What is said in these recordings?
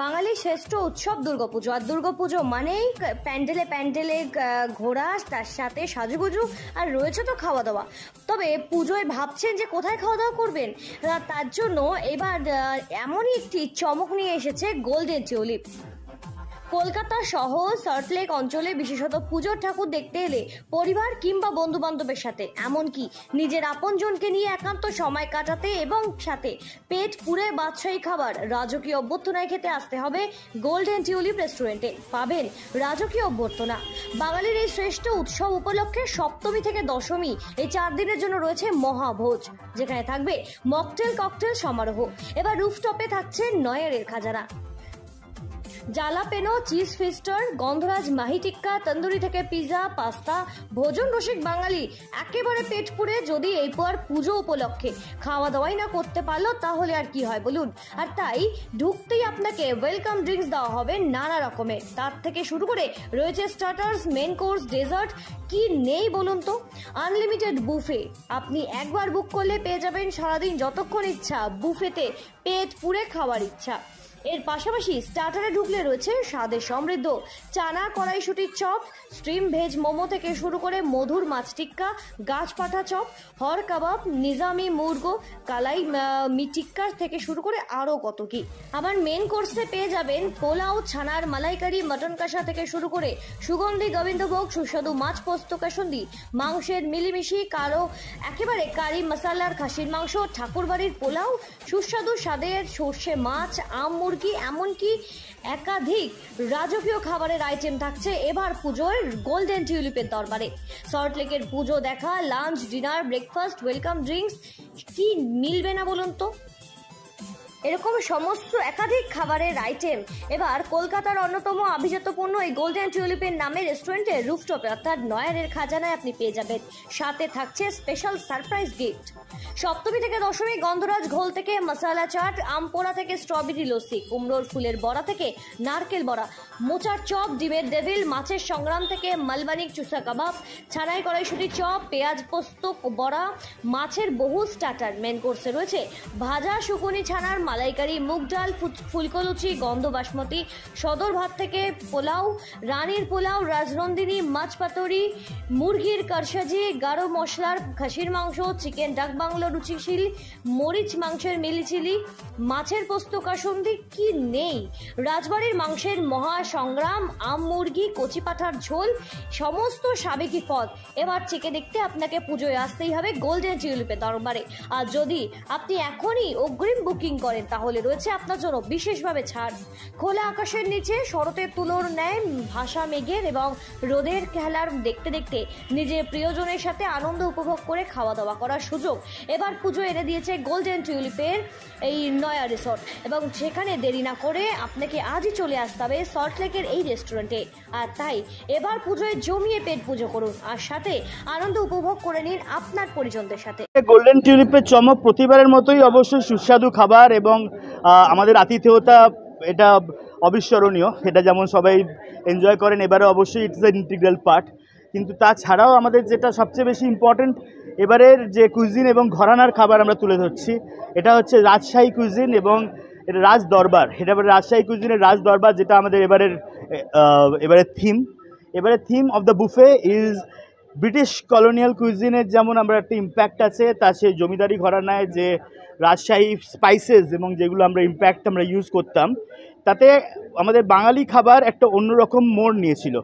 বাঙালির শ্রেষ্ঠ উৎসব দুর্গাপুজো। আর দুর্গাপুজো মানেই প্যান্ডেলে প্যান্ডেলে ঘোরা, তার সাথে সাজুগুজু, আর রয়েছে তো খাওয়া দাওয়া। তবে পুজোয় ভাবছেন যে কোথায় খাওয়া দাওয়া করবেন, তার জন্য এবার এমনই একটি চমক নিয়ে এসেছে গোল্ডেন টিউলিপ। কলকাতা সহ সল্টলেক অঞ্চলে বিশেষত পুজোর ঠাকুর দেখতে এলে পরিবার কিংবা বন্ধু বান্ধবের সাথে, এমনকি নিজের আপনজনকে নিয়ে একান্ত সময় কাটাতে এবং সাথে পেট পুরে বাদশাহী খাবার রাজকীয় অভ্যর্থনায় খেতে আসতে হবে গোল্ডেন টিউলিপ রেস্টুরেন্টে। পাবেন রাজকীয় অভ্যর্থনা। বাঙালির এই শ্রেষ্ঠ উৎসব উপলক্ষে সপ্তমী থেকে দশমী এই 4 দিনের জন্য রয়েছে মহাভোজ, যেখানে থাকবে মকটেল ককটেল সমারোহ। এবার রুফটপে থাকছে নয়ারের খাজানা, জালাপেনো, চিজ ফিস্টার, গন্ধরাজ মাহি টিক্কা, তন্দুরি থেকে পিজা, পাস্তা। ভোজন রসিক বাঙালি একেবারে পেট পুরে যদি এই পর পুজো উপলক্ষে খাওয়া দাওয়াই না করতে পারলো তাহলে আর কি হয় বলুন। আর তাই ঢুকতেই আপনাকে ওয়েলকাম ড্রিঙ্কস দেওয়া হবে নানা রকমের, তার থেকে শুরু করে রয়েছে স্টার্টার্স, মেন কোর্স, ডেজার্ট, কি নেই বলুন তো। আনলিমিটেড বুফে, আপনি একবার বুক করলে পেয়ে যাবেন সারাদিন যতক্ষণ ইচ্ছা বুফেতে পেট পুরে খাওয়ার ইচ্ছা। এর পাশাপাশি স্টার্টারে ঢুকলে রয়েছে স্বাদে সমৃদ্ধ চানা কড়াইশুটির চপ, স্ট্রিম ভেজ মোমো থেকে শুরু করে মধুর মাছ টিক্কা, গাছপাঠা চপ, হর কাবাব, নিজামি মুরগো, কালাই টিক্কা থেকে শুরু করে আরও কত কি। আবার মেন কোর্সে পেয়ে যাবেন পোলাও, ছানার মালাইকারি, মটন কষা থেকে শুরু করে সুগন্ধি গোবিন্দভোগ, সুস্বাদু মাছ পোস্ত কাসুন্দি, মাংসের মিলিমিশি কালো একেবারে কারি মশালার খাসির মাংস, ঠাকুরবাড়ির পোলাও, সুস্বাদু স্বাদের সর্ষে মাছ, আম মুরগি, এমনকি একাধিক রাজকীয় খাবারের আইটেম থাকছে এবার পুজোর গোল্ডেন টিউলিপের দরবারে। সল্টলেকের পুজো দেখা, lunch, dinner, breakfast, welcome drinks, কি মিলবে না বলুন তো। এরকম সমস্ত একাধিক খাবারের আইটেম এবার কলকাতার অন্যতম আভিজাত্যপূর্ণ এই গোল্ডেন টিউলিপের নামে রেস্টুরেন্টের রুফটপে অর্থাৎ নয়ারের খাজানায় আপনি পেয়ে যাবেন। সাথে থাকছে স্পেশাল সারপ্রাইজ গিফট। সপ্তমী থেকে দশমী গন্ধরাজ ঘোল থেকে মশালা চাট, আম পোড়া থেকে স্ট্রবেরি লস্যি, কুমড়োর ফুলের বড়া থেকে নারকেল বড়া, মোচার চপ, ডিমের ডেভিল, মাছের সংগ্রাম থেকে মালবানি চুষা কাবাব, ছানাই কড়াইশুটির চপ, পেঁয়াজ পোস্ত বড়া, মাছের বহু স্টার্টার। মেন কোর্সে রয়েছে ভাজা শুকুনি ছানার মালাইকারি, মুগ ডাল, ফুলকলুচি, গন্ধ বাসমতি, সদর ভাত থেকে পোলাও, রানীর পোলাও, রাজনন্দিনী, মাছ পাতুরি, মুরগির কারসাজি, গাঢ় মশলার খাসির মাংস, চিকেন ডাক বাংলো রুচিশীল, মরিচ মাংসের মিলি চিলি, মাছের পোস্ত কাসুন্দি, কি নেই। রাজবাড়ির মাংসের মহা সংগ্রাম, আম মুরগি, কচি পাঠার ঝোল, সমস্ত সাবেকি পদ এবার চেকে দেখতে আপনাকে পুজোয় আসতেই হবে গোল্ডেন টিউলিপের দরবারে। আর যদি আপনি এখনই অগ্রিম বুকিং করেন তাহলে রয়েছে আপনার জন্য বিশেষভাবে ছাড়। খোলা আকাশের নিচে শরতের তুলোর ন্যায় ভাষা মেঘের এবং রোদের খেলার দেখতে দেখতে নিজের প্রিয়জনের সাথে আনন্দ উপভোগ করে খাওয়া দাওয়া করার সুযোগ এবার পুজো এনে দিয়েছে গোল্ডেন টিউলিপের এই নয়া রিসর্ট। এবং সেখানে দেরি না করে আপনাকে আজই চলে আসতে হবে সল্টলেকের এই রেস্টুরেন্টে। আর তাই এবার পুজোয় জমিয়ে পেট পুজো করুন আর সাথে আনন্দ উপভোগ করে নিন আপনার পরিজনদের সাথে। গোল্ডেন টিউলিপের চমক প্রতিবারের মতোই অবশ্যই সুস্বাদু খাবার এবং আমাদের আতিথেয়তা, এটা অবিস্মরণীয়। এটা যেমন সবাই এনজয় করেন, এবারে অবশ্যই ইটস এন ইন্টিগ্রাল পার্ট। কিন্তু তাছাড়াও আমাদের যেটা সবচেয়ে বেশি ইম্পর্টেন্ট, এবারের যে কুইজিন এবং ঘরানার খাবার আমরা তুলে ধরছি, এটা হচ্ছে রাজশাহী কুইজিন এবং এটা রাজ দরবার। এটা রাজশাহী কুইজিনের রাজ দরবার, যেটা আমাদের এবারের থিম। এবারে theme of the buffet is British colonial কুইজিনের যেমন আমরা একটা ইম্প্যাক্ট আছে, তার সেই জমিদারি ঘরানায় যে রাজশাহী স্পাইসেস এবং যেগুলো আমরা ইউজ করতাম, তাতে আমাদের বাঙালি খাবার একটা অন্যরকম মোড় নিয়েছিল,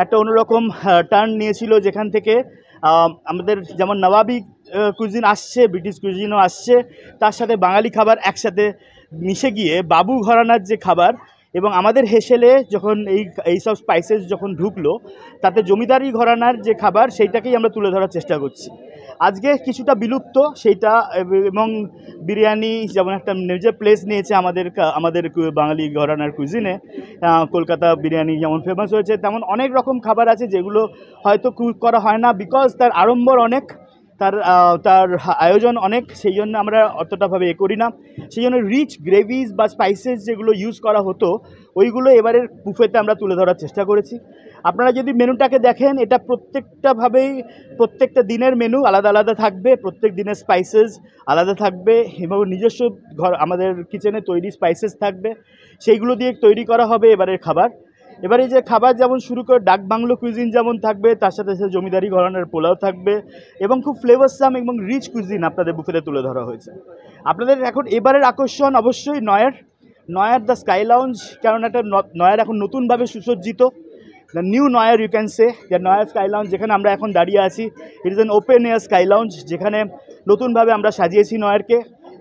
একটা অন্যরকম টার্ন নিয়েছিল, যেখান থেকে আমাদের যেমন নবাবি কুইজিন আসছে, ব্রিটিশ কুইজিনও আসছে, তার সাথে বাঙালি খাবার একসাথে মিশে গিয়ে বাবু ঘরানার যে খাবার এবং আমাদের হেসেলে যখন এইসব স্পাইসেস যখন ঢুকলো, তাতে জমিদারি ঘরানার যে খাবার সেইটাকেই আমরা তুলে ধরার চেষ্টা করছি। আজকে কিছুটা বিলুপ্ত সেইটা, এবং বিরিয়ানি যেমন একটা নিজের প্লেস নিয়েছে আমাদের বাঙালি ঘরানার কুইজিনে। কলকাতা বিরিয়ানি যেমন ফেমাস হয়েছে, তেমন অনেক রকম খাবার আছে যেগুলো হয়তো কুক করা হয় না, বিকজ তার আড়ম্বর অনেক, তার তার আয়োজন অনেক, সেই জন্য আমরা অতটাভাবে করি না। সেই জন্য রিচ গ্রেভিজ বা স্পাইসেস যেগুলো ইউজ করা হতো ওইগুলো এবারের বুফেতে আমরা তুলে ধরার চেষ্টা করেছি। আপনারা যদি মেনুটাকে দেখেন, এটা প্রত্যেকটা দিনের মেনু আলাদা আলাদা থাকবে, প্রত্যেক দিনের স্পাইসেস আলাদা থাকবে এবং নিজস্ব আমাদের কিচেনে তৈরি স্পাইসেস থাকবে, সেইগুলো দিয়ে তৈরি করা হবে এবারের খাবার। এবারে যে খাবার যেমন শুরু করে ডাক বাংলো কুইজিন যেমন থাকবে, তার সাথে সাথে জমিদারি ঘরানার পোলাও থাকবে এবং খুব ফ্লেভারসাম এবং রিচ কুইজিন আপনাদের বুফেতে তুলে ধরা হয়েছে। আপনাদের এখন এবারের আকর্ষণ অবশ্যই নয়ার দ্য স্কাই লাউঞ্জ, কারণ একটা নয়ার এখন নতুনভাবে সুসজ্জিত, the new Noir you can say, the Noir sky lounge যেখানে আমরা এখন দাঁড়িয়ে আছি, it is an open air sky lounge, যেখানে নতুনভাবে আমরা সাজিয়েছি নয়ারকে।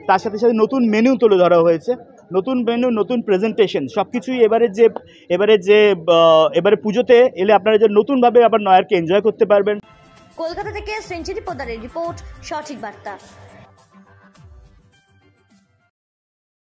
তার সাথে সাথে নতুন মেনু তুলে ধরা হয়েছে, নতুন মেনু, নতুন প্রেজেন্টেশন, সব কিছুই এবারে পুজোতে এলে আপনারা যে নতুনভাবে আবার নয়ারকে এনজয় করতে পারবেন। কলকাতা থেকে সেঞ্চুরি পোদ্দারের রিপোর্ট, সঠিক বার্তা।